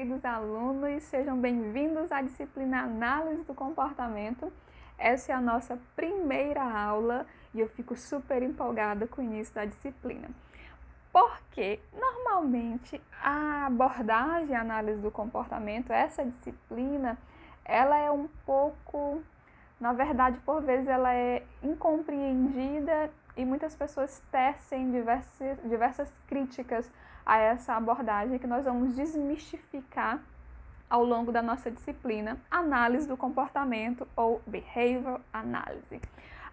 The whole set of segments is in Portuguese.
queridos alunos, sejam bem-vindos à disciplina Análise do Comportamento. Essa é a nossa primeira aula e eu fico super empolgada com o início da disciplina. Porque, normalmente, a abordagem Análise do Comportamento, essa disciplina, ela é um pouco, na verdade, por vezes ela é incompreendida e muitas pessoas tecem diversas críticas a essa abordagem que nós vamos desmistificar ao longo da nossa disciplina Análise do Comportamento ou Behavioral Analysis.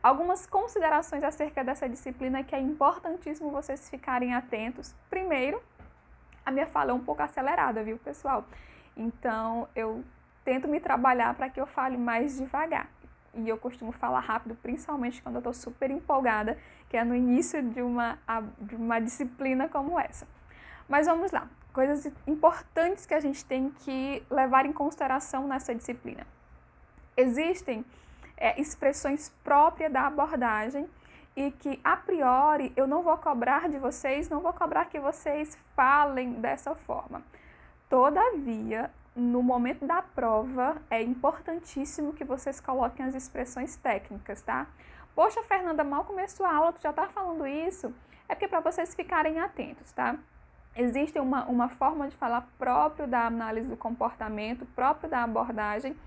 Algumas considerações acerca dessa disciplina que é importantíssimo vocês ficarem atentos. Primeiro, a minha fala é um pouco acelerada, viu, pessoal? Então, eu tento me trabalhar para que eu fale mais devagar. E eu costumo falar rápido, principalmente quando eu estou super empolgada, que é no início de uma disciplina como essa. Mas vamos lá, coisas importantes que a gente tem que levar em consideração nessa disciplina. Existem expressões próprias da abordagem e que, a priori, eu não vou cobrar de vocês, não vou cobrar que vocês falem dessa forma. Todavia, no momento da prova, é importantíssimo que vocês coloquem as expressões técnicas, tá? Poxa, Fernanda, mal começou a aula, tu já tá falando isso? É porque para vocês ficarem atentos, tá? Existe uma forma de falar próprio da análise do comportamento, próprio da abordagem,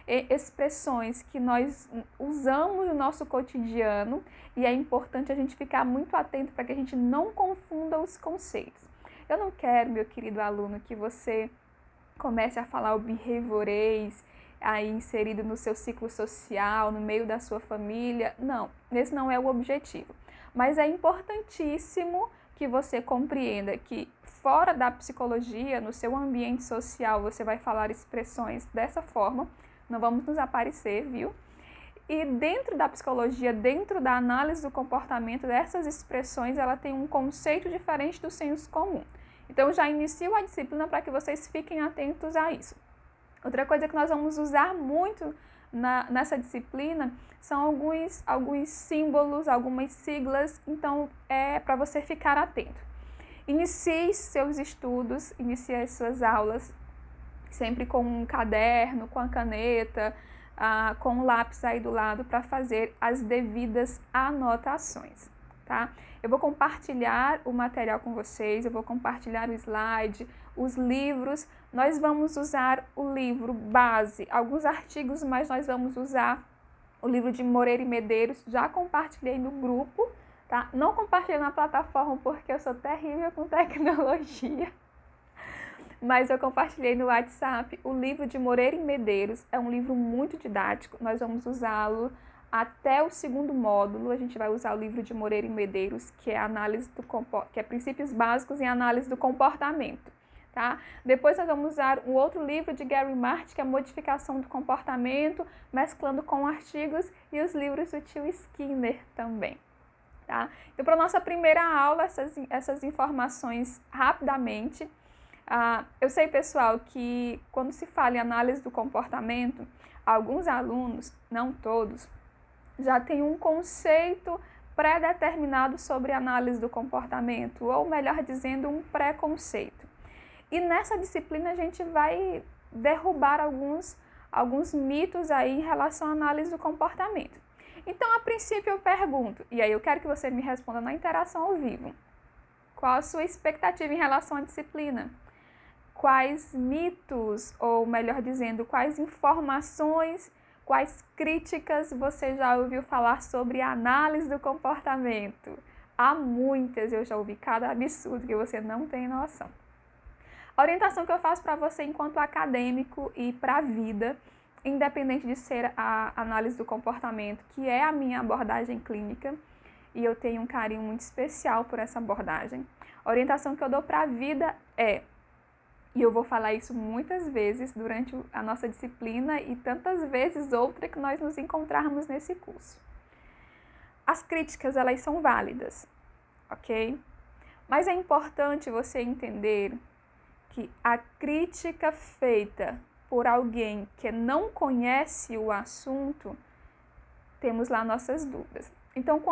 expressões que nós usamos no nosso cotidiano e é importante a gente ficar muito atento para que a gente não confunda os conceitos. Eu não quero, meu querido aluno, que você comece a falar o behaviorês aí inserido no seu ciclo social, no meio da sua família. Não, esse não é o objetivo. Mas é importantíssimo que você compreenda que fora da psicologia, no seu ambiente social, você vai falar expressões dessa forma, não vamos nos aparecer, viu? E dentro da psicologia, dentro da análise do comportamento, dessas expressões, ela tem um conceito diferente do senso comum. Então, já inicio a disciplina para que vocês fiquem atentos a isso. Outra coisa que nós vamos usar muito nessa disciplina são alguns símbolos, algumas siglas, então é para você ficar atento. Inicie seus estudos, inicie as suas aulas, sempre com um caderno, com a caneta, com o lápis aí do lado para fazer as devidas anotações, tá? Eu vou compartilhar o material com vocês, eu vou compartilhar o slide, os livros. Nós vamos usar o livro base, alguns artigos, mas nós vamos usar o livro de Moreira e Medeiros. Já compartilhei no grupo, tá? Não compartilhei na plataforma porque eu sou terrível com tecnologia. Mas eu compartilhei no WhatsApp o livro de Moreira e Medeiros. É um livro muito didático, nós vamos usá-lo até o segundo módulo. A gente vai usar o livro de Moreira e Medeiros, que é Princípios Básicos em Análise do Comportamento, tá? Depois nós vamos usar um outro livro de Gary Martin, que é Modificação do Comportamento, mesclando com artigos, e os livros do tio Skinner também, tá? Então, para a nossa primeira aula, essas informações rapidamente. Eu sei, pessoal, que quando se fala em análise do comportamento, alguns alunos, não todos, já têm um conceito pré-determinado sobre análise do comportamento, ou melhor dizendo, um preconceito. E nessa disciplina a gente vai derrubar alguns mitos aí em relação à análise do comportamento. Então, a princípio eu pergunto, e aí eu quero que você me responda na interação ao vivo, qual a sua expectativa em relação à disciplina? Quais mitos, ou melhor dizendo, quais informações, quais críticas você já ouviu falar sobre a análise do comportamento? Há muitas, eu já ouvi cada absurdo que você não tem noção. A orientação que eu faço para você enquanto acadêmico e para a vida, independente de ser a análise do comportamento, que é a minha abordagem clínica, e eu tenho um carinho muito especial por essa abordagem, a orientação que eu dou para a vida é: e eu vou falar isso muitas vezes durante a nossa disciplina e tantas vezes outra que nós nos encontrarmos nesse curso. As críticas, elas são válidas, ok? Mas é importante você entender que a crítica feita por alguém que não conhece o assunto, temos lá nossas dúvidas. Então,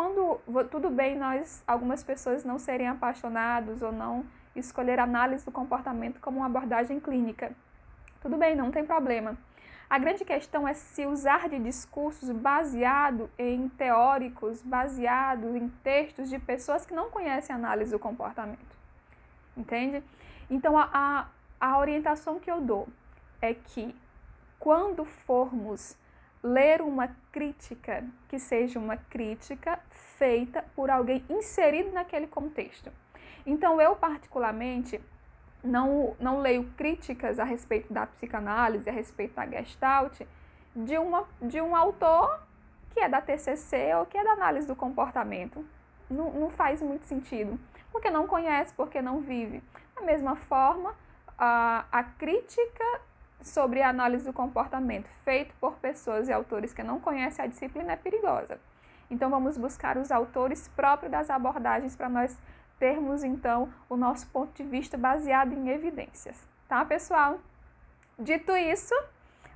tudo bem algumas pessoas não serem apaixonados ou não escolher a análise do comportamento como uma abordagem clínica. Tudo bem, não tem problema. A grande questão é se usar de discursos baseado em teóricos, baseados em textos de pessoas que não conhecem a análise do comportamento. Entende? Então, a orientação que eu dou é que quando formos ler uma crítica, que seja uma crítica feita por alguém inserido naquele contexto. Então, eu particularmente não leio críticas a respeito da psicanálise, a respeito da Gestalt, de um autor que é da TCC ou que é da análise do comportamento. Não faz muito sentido, porque não conhece, porque não vive. Da mesma forma, a crítica sobre a análise do comportamento feita por pessoas e autores que não conhecem a disciplina é perigosa. Então, vamos buscar os autores próprios das abordagens para nós termos, então, o nosso ponto de vista baseado em evidências. Tá, pessoal? Dito isso,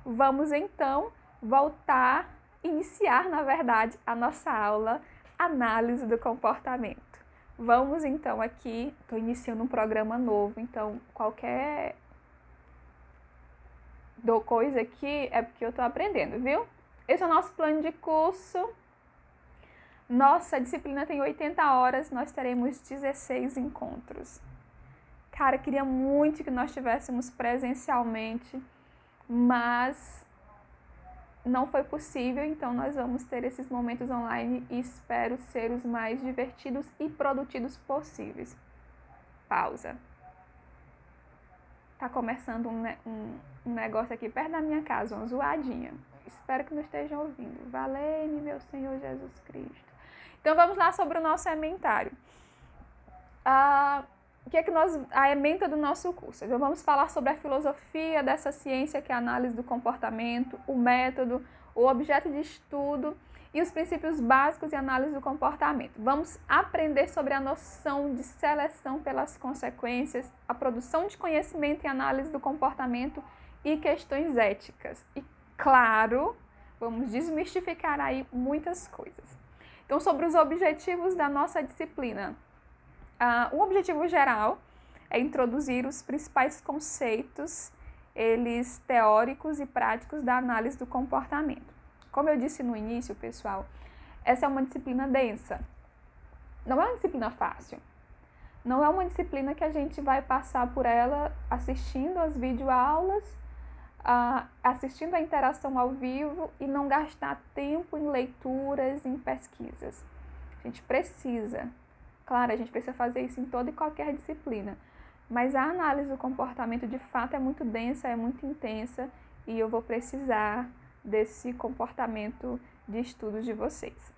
vamos, então, iniciar, na verdade, a nossa aula Análise do Comportamento. Vamos, então, aqui, estou iniciando um programa novo, então, qualquer coisa aqui é porque eu estou aprendendo, viu? Esse é o nosso plano de curso. Nossa disciplina tem 80 horas, nós teremos 16 encontros. Cara, queria muito que nós estivéssemos presencialmente, mas não foi possível, então nós vamos ter esses momentos online e espero ser os mais divertidos e produtivos possíveis. Pausa. Tá começando um negócio aqui perto da minha casa, uma zoadinha. Espero que não estejam ouvindo. Valeu-me, meu Senhor Jesus Cristo. Então, vamos lá sobre o nosso ementário. A ementa do nosso curso. Então, vamos falar sobre a filosofia dessa ciência que é a análise do comportamento, o método, o objeto de estudo e os princípios básicos de análise do comportamento. Vamos aprender sobre a noção de seleção pelas consequências, a produção de conhecimento e análise do comportamento e questões éticas. E, claro, vamos desmistificar aí muitas coisas. Então, sobre os objetivos da nossa disciplina. O objetivo geral é introduzir os principais conceitos, eles teóricos e práticos da análise do comportamento. Como eu disse no início, pessoal, essa é uma disciplina densa. Não é uma disciplina fácil. Não é uma disciplina que a gente vai passar por ela assistindo as videoaulas, assistindo a interação ao vivo e não gastar tempo em leituras, em pesquisas. A gente precisa, claro, a gente precisa fazer isso em toda e qualquer disciplina, mas a análise do comportamento de fato é muito densa, é muito intensa e eu vou precisar desse comportamento de estudos de vocês.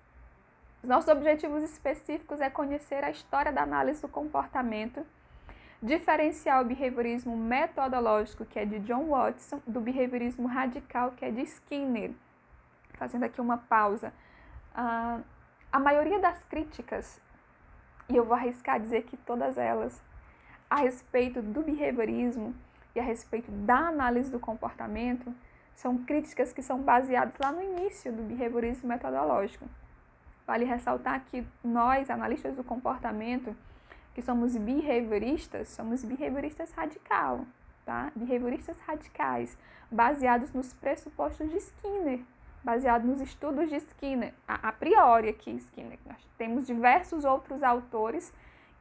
Os nossos objetivos específicos é conhecer a história da análise do comportamento, diferenciar o behaviorismo metodológico, que é de John Watson, do behaviorismo radical, que é de Skinner. Fazendo aqui uma pausa. A maioria das críticas, e eu vou arriscar dizer que todas elas, a respeito do behaviorismo e a respeito da análise do comportamento, são críticas que são baseadas lá no início do behaviorismo metodológico. Vale ressaltar que nós, analistas do comportamento, que somos behavioristas radical, tá? Behavioristas radicais, baseados nos pressupostos de Skinner, baseados nos estudos de Skinner, a priori aqui Skinner. Nós temos diversos outros autores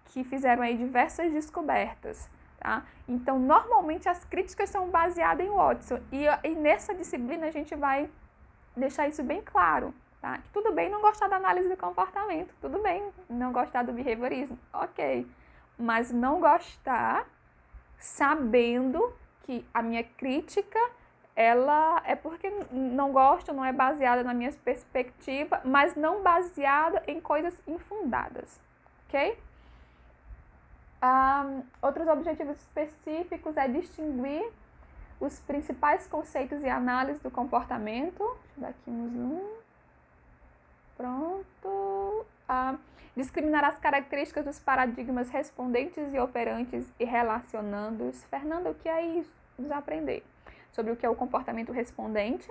que fizeram aí diversas descobertas, tá? Então, normalmente as críticas são baseadas em Watson e nessa disciplina a gente vai deixar isso bem claro. Tá? Tudo bem não gostar da análise do comportamento, tudo bem não gostar do behaviorismo, ok. Mas não gostar sabendo que a minha crítica, ela é porque não gosto, não é baseada na minha perspectiva, mas não baseada em coisas infundadas, ok? Outros objetivos específicos é distinguir os principais conceitos e análise do comportamento. Deixa eu dar aqui um zoom. Pronto. Discriminar as características dos paradigmas respondentes e operantes e relacionando-os. Fernanda, o que é isso? Vamos aprender sobre o que é o comportamento respondente.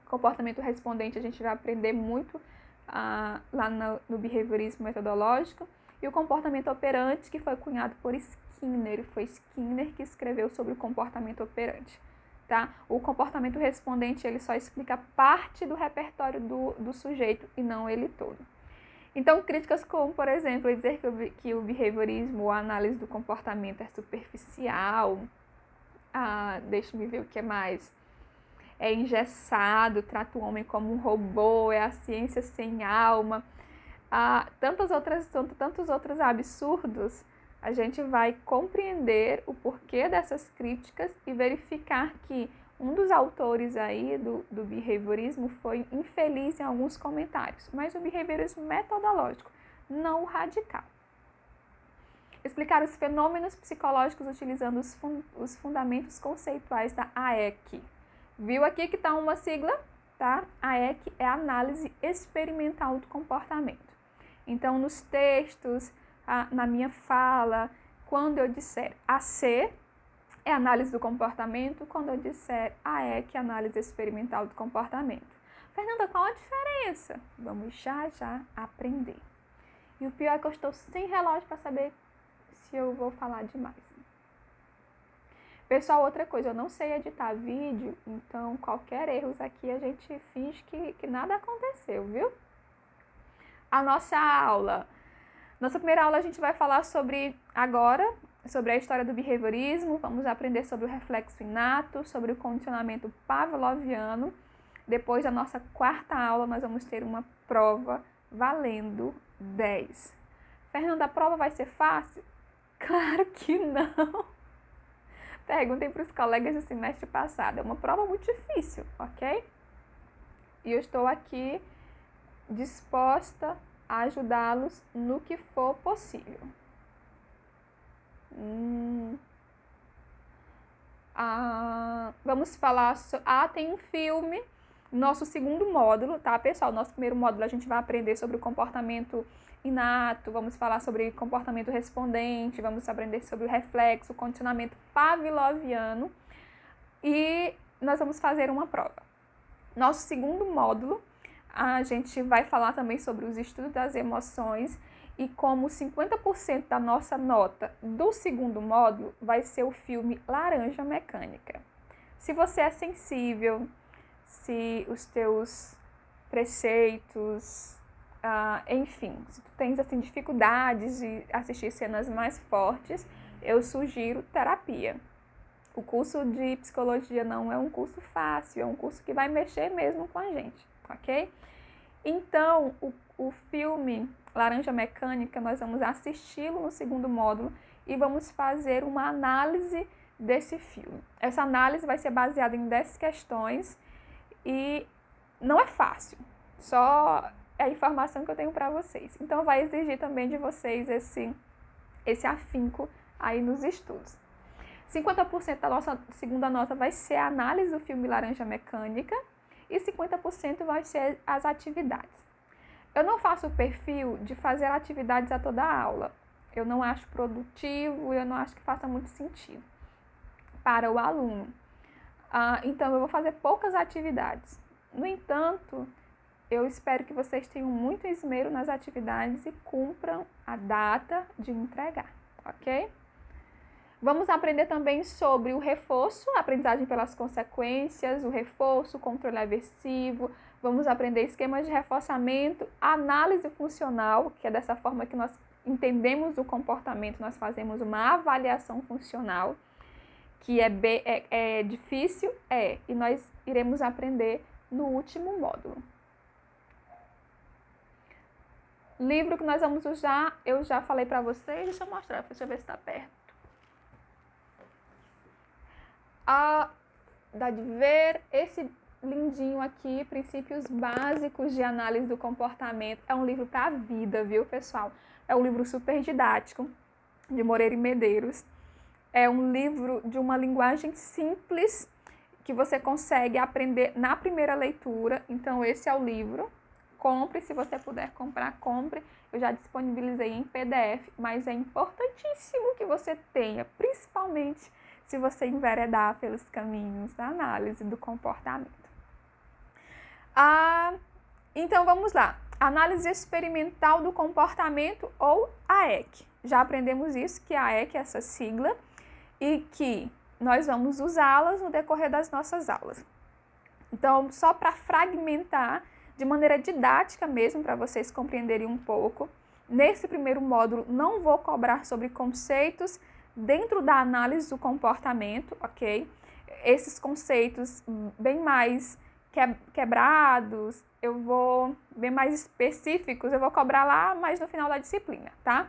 Comportamento respondente a gente vai aprender muito lá no behaviorismo metodológico. E o comportamento operante, que foi cunhado por Skinner. Skinner. Foi Skinner que escreveu sobre o comportamento operante. Tá? O comportamento respondente ele só explica parte do repertório do sujeito e não ele todo. Então, críticas como, por exemplo, dizer que o behaviorismo ou a análise do comportamento é superficial, deixa-me ver o que mais, é engessado, trata o homem como um robô, é a ciência sem alma, tantos outros absurdos, a gente vai compreender o porquê dessas críticas e verificar que um dos autores aí do behaviorismo foi infeliz em alguns comentários, mas o behaviorismo metodológico, não o radical. Explicar os fenômenos psicológicos utilizando os fundamentos conceituais da AEC. Viu aqui que está uma sigla? Tá? AEC é a análise experimental do comportamento. Então, nos textos, na minha fala, quando eu disser AC, é análise do comportamento, quando eu disser AEC, análise experimental do comportamento. Fernanda, qual a diferença? Vamos já aprender. E o pior é que eu estou sem relógio para saber se eu vou falar demais. Pessoal, outra coisa, eu não sei editar vídeo, então qualquer erro aqui a gente finge que nada aconteceu, viu? A nossa primeira aula a gente vai falar sobre a história do behaviorismo, vamos aprender sobre o reflexo inato, sobre o condicionamento pavloviano. Depois da nossa quarta aula, nós vamos ter uma prova valendo 10. Fernanda, a prova vai ser fácil? Claro que não! Perguntem para os colegas do semestre passado, é uma prova muito difícil, ok? E eu estou aqui disposta a ajudá-los no que for possível. Vamos falar... tem um filme, nosso segundo módulo, tá, pessoal? Nosso primeiro módulo a gente vai aprender sobre o comportamento inato, vamos falar sobre comportamento respondente, vamos aprender sobre o reflexo, o condicionamento pavloviano e nós vamos fazer uma prova. Nosso segundo módulo, a gente vai falar também sobre os estudos das emoções e como 50% da nossa nota do segundo módulo vai ser o filme Laranja Mecânica. Se você é sensível, se os teus preceitos, enfim, se tu tens assim, dificuldades de assistir cenas mais fortes, eu sugiro terapia. O curso de psicologia não é um curso fácil, é um curso que vai mexer mesmo com a gente, ok? Então, o filme Laranja Mecânica, nós vamos assisti-lo no segundo módulo e vamos fazer uma análise desse filme. Essa análise vai ser baseada em 10 questões e não é fácil, só é a informação que eu tenho para vocês. Então, vai exigir também de vocês esse afinco aí nos estudos. 50% da nossa segunda nota vai ser a análise do filme Laranja Mecânica e 50% vai ser as atividades. Eu não faço o perfil de fazer atividades a toda a aula. Eu não acho produtivo, eu não acho que faça muito sentido para o aluno. Então, eu vou fazer poucas atividades. No entanto, eu espero que vocês tenham muito esmero nas atividades e cumpram a data de entregar, ok? Vamos aprender também sobre o reforço, a aprendizagem pelas consequências, o reforço, o controle aversivo. Vamos aprender esquemas de reforçamento, análise funcional, que é dessa forma que nós entendemos o comportamento, nós fazemos uma avaliação funcional, que é difícil, e nós iremos aprender no último módulo. Livro que nós vamos usar, eu já falei para vocês, deixa eu mostrar, deixa eu ver se está perto. Dá de ver esse lindinho aqui, Princípios Básicos de Análise do Comportamento. É um livro para a vida, viu, pessoal? É um livro super didático, de Moreira e Medeiros. É um livro de uma linguagem simples, que você consegue aprender na primeira leitura. Então, esse é o livro. Compre, se você puder comprar, compre. Eu já disponibilizei em PDF, mas é importantíssimo que você tenha, principalmente se você enveredar pelos caminhos da análise do comportamento. Então, vamos lá. Análise experimental do comportamento ou AEC. Já aprendemos isso, que a EQ é essa sigla, e que nós vamos usá-las no decorrer das nossas aulas. Então, só para fragmentar, de maneira didática mesmo, para vocês compreenderem um pouco, nesse primeiro módulo não vou cobrar sobre conceitos dentro da análise do comportamento, ok? Esses conceitos bem mais quebrados, bem mais específicos, eu vou cobrar lá mais no final da disciplina, tá?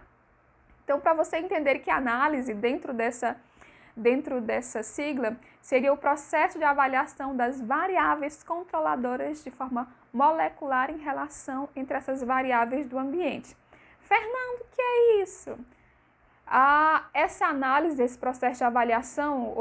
Então, para você entender que a análise dentro dessa sigla seria o processo de avaliação das variáveis controladoras de forma molecular em relação entre essas variáveis do ambiente. Fernando, o que é isso? Essa análise, esse processo de avaliação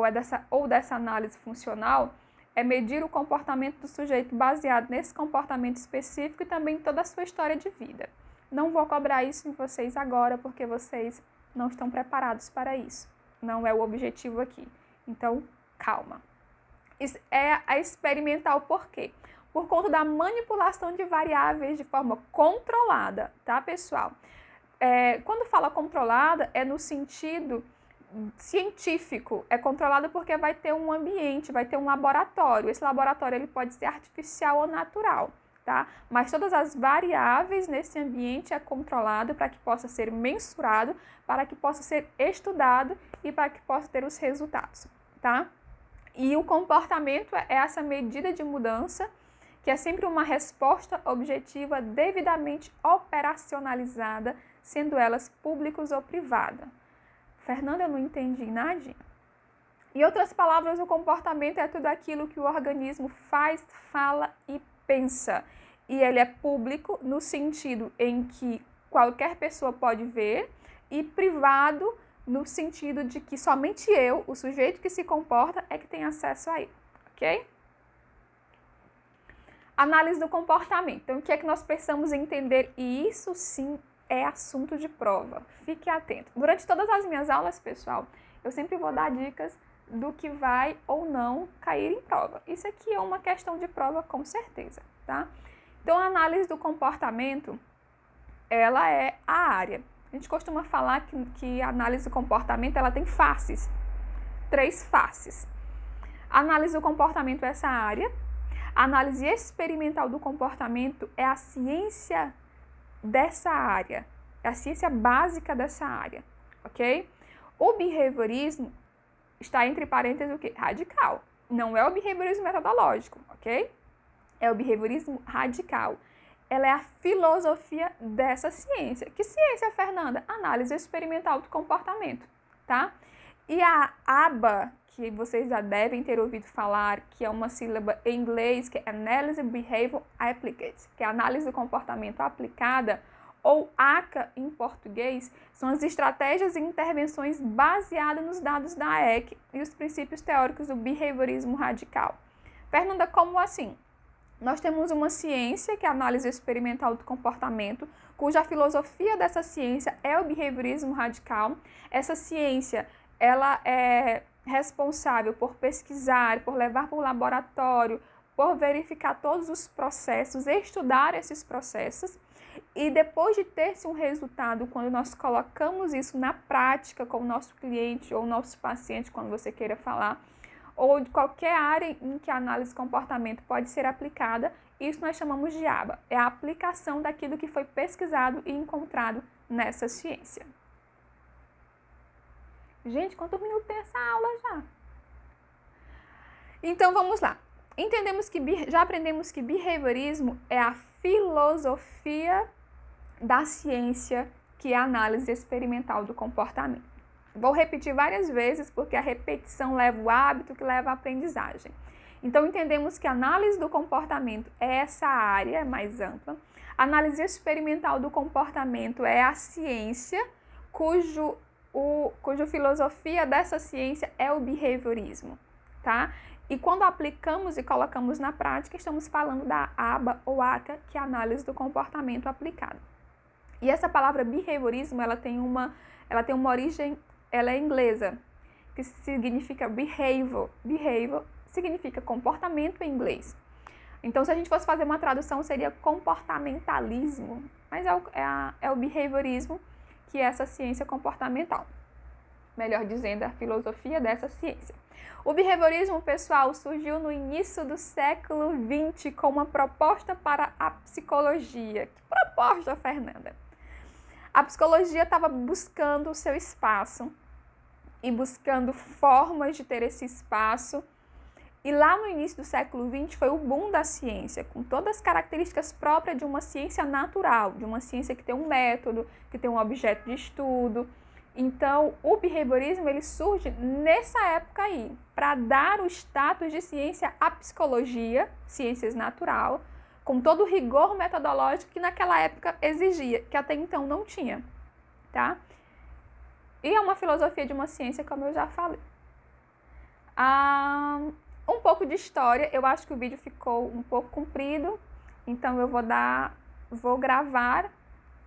ou dessa análise funcional é medir o comportamento do sujeito baseado nesse comportamento específico e também toda a sua história de vida. Não vou cobrar isso em vocês agora porque vocês não estão preparados para isso. Não é o objetivo aqui. Então, calma. Isso é a experimental por quê? Por conta da manipulação de variáveis de forma controlada, tá, pessoal? Quando fala controlada, é no sentido científico. É controlada porque vai ter um ambiente, vai ter um laboratório. Esse laboratório ele pode ser artificial ou natural, tá? Mas todas as variáveis nesse ambiente é controlado para que possa ser mensurado, para que possa ser estudado e para que possa ter os resultados, tá? E o comportamento é essa medida de mudança, que é sempre uma resposta objetiva devidamente operacionalizada, sendo elas públicas ou privadas. Fernanda, eu não entendi nadinha. Em outras palavras, o comportamento é tudo aquilo que o organismo faz, fala e pensa. E ele é público no sentido em que qualquer pessoa pode ver e privado no sentido de que somente eu, o sujeito que se comporta, é que tem acesso a ele, ok? Análise do comportamento. Então, o que é que nós precisamos entender? E isso sim é assunto de prova. Fique atento. Durante todas as minhas aulas, pessoal, eu sempre vou dar dicas do que vai ou não cair em prova. Isso aqui é uma questão de prova com certeza, tá? Então, a análise do comportamento, ela é a área. A gente costuma falar que a análise do comportamento, ela tem faces, 3 faces. A análise do comportamento é essa área. A análise experimental do comportamento é a ciência dessa área, é a ciência básica dessa área, ok? O behaviorismo está entre parênteses o quê? Radical. Não é o behaviorismo metodológico, ok? É o behaviorismo radical. Ela é a filosofia dessa ciência. Que ciência, Fernanda? Análise experimental do comportamento, tá? E a ABA, que vocês já devem ter ouvido falar, que é uma sílaba em inglês, que é Analysis Behavior Applied, que é análise do comportamento aplicada, ou ACA em português, são as estratégias e intervenções baseadas nos dados da EQ e os princípios teóricos do behaviorismo radical. Fernanda, como assim? Nós temos uma ciência, que é a análise experimental do comportamento, cuja filosofia dessa ciência é o behaviorismo radical. Essa ciência, ela é responsável por pesquisar, por levar para o laboratório, por verificar todos os processos, estudar esses processos, e depois de ter-se um resultado, quando nós colocamos isso na prática com o nosso cliente ou nosso paciente, quando você queira falar, ou de qualquer área em que a análise de comportamento pode ser aplicada, isso nós chamamos de ABA, é a aplicação daquilo que foi pesquisado e encontrado nessa ciência. Gente, quantos minutos tem essa aula já? Então, vamos lá. Já aprendemos que behaviorismo é a filosofia da ciência, que é a análise experimental do comportamento. Vou repetir várias vezes, porque a repetição leva o hábito, que leva a aprendizagem. Então, entendemos que a análise do comportamento é essa área mais ampla. A análise experimental do comportamento é a ciência, cuja filosofia dessa ciência é o behaviorismo, tá? E quando aplicamos e colocamos na prática, estamos falando da ABA ou ACA, que é a análise do comportamento aplicado. E essa palavra behaviorismo, ela tem uma origem, ela é inglesa, que significa behavior. Behavior significa comportamento em inglês. Então, se a gente fosse fazer uma tradução, seria comportamentalismo, mas é o behaviorismo, que essa ciência comportamental. Melhor dizendo, a filosofia dessa ciência. O behaviorismo, pessoal, surgiu no início do século XX com uma proposta para a psicologia. Que proposta, Fernanda? A psicologia estava buscando o seu espaço e buscando formas de ter esse espaço. E lá no início do século XX foi o boom da ciência, com todas as características próprias de uma ciência natural, de uma ciência que tem um método, que tem um objeto de estudo. Então, o behaviorismo ele surge nessa época aí, para dar o status de ciência à psicologia, ciências natural, com todo o rigor metodológico que naquela época exigia, que até então não tinha, tá? E é uma filosofia de uma ciência, como eu já falei. Um pouco de história, eu acho que o vídeo ficou um pouco comprido, então eu vou gravar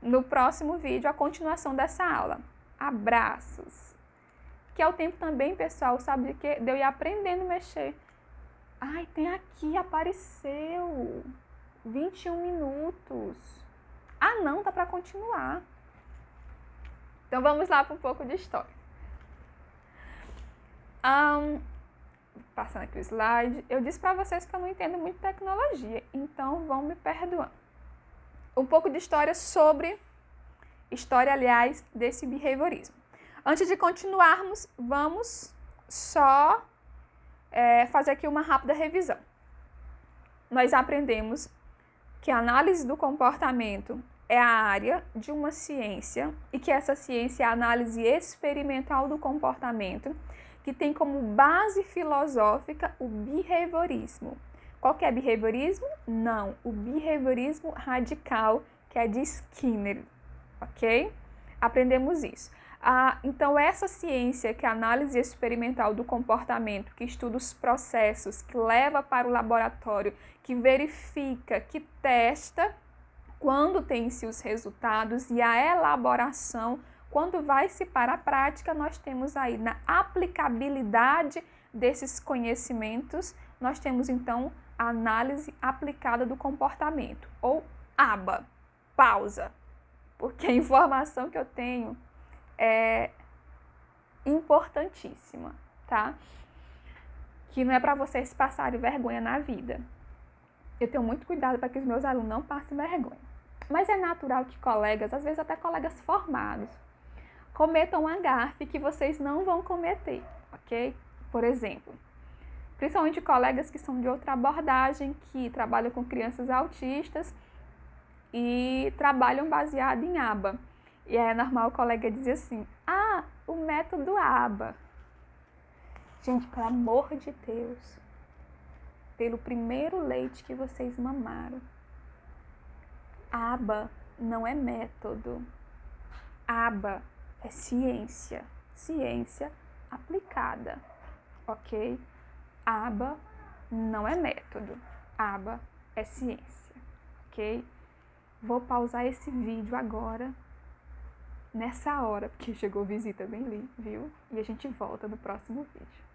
no próximo vídeo a continuação dessa aula. Abraços! Que é o tempo também, pessoal, sabe de quê? De eu ir aprendendo a mexer. Ai, tem aqui, apareceu! 21 minutos. Ah, não, tá para continuar. Então vamos lá para um pouco de história. Passando aqui o slide. Eu disse para vocês que eu não entendo muito tecnologia, então vão me perdoar. Um pouco de história sobre... História, aliás, desse behaviorismo. Antes de continuarmos, vamos só fazer aqui uma rápida revisão. Nós aprendemos que a análise do comportamento é a área de uma ciência e que essa ciência é a análise experimental do comportamento, que tem como base filosófica o behaviorismo. Qual que é behaviorismo? Não, o behaviorismo radical, que é de Skinner. Ok? Aprendemos isso. Então, essa ciência, que é a análise experimental do comportamento, que estuda os processos, que leva para o laboratório, que verifica, que testa, quando tem-se os resultados e a elaboração, quando vai-se para a prática, nós temos aí na aplicabilidade desses conhecimentos, nós temos então a análise aplicada do comportamento, ou ABA, pausa. Porque a informação que eu tenho é importantíssima, tá? Que não é para vocês passarem vergonha na vida. Eu tenho muito cuidado para que os meus alunos não passem vergonha. Mas é natural que colegas, às vezes até colegas formados, cometam uma gafe que vocês não vão cometer, ok? Por exemplo, principalmente colegas que são de outra abordagem, que trabalham com crianças autistas, e trabalham baseado em ABA. E é normal o colega dizer assim, o método ABA. Gente, pelo amor de Deus, pelo primeiro leite que vocês mamaram, ABA não é método. ABA é ciência, ciência aplicada, ok? ABA não é método, ABA é ciência, ok? Vou pausar esse vídeo agora, nessa hora, porque chegou visita bem ali, viu? E a gente volta no próximo vídeo.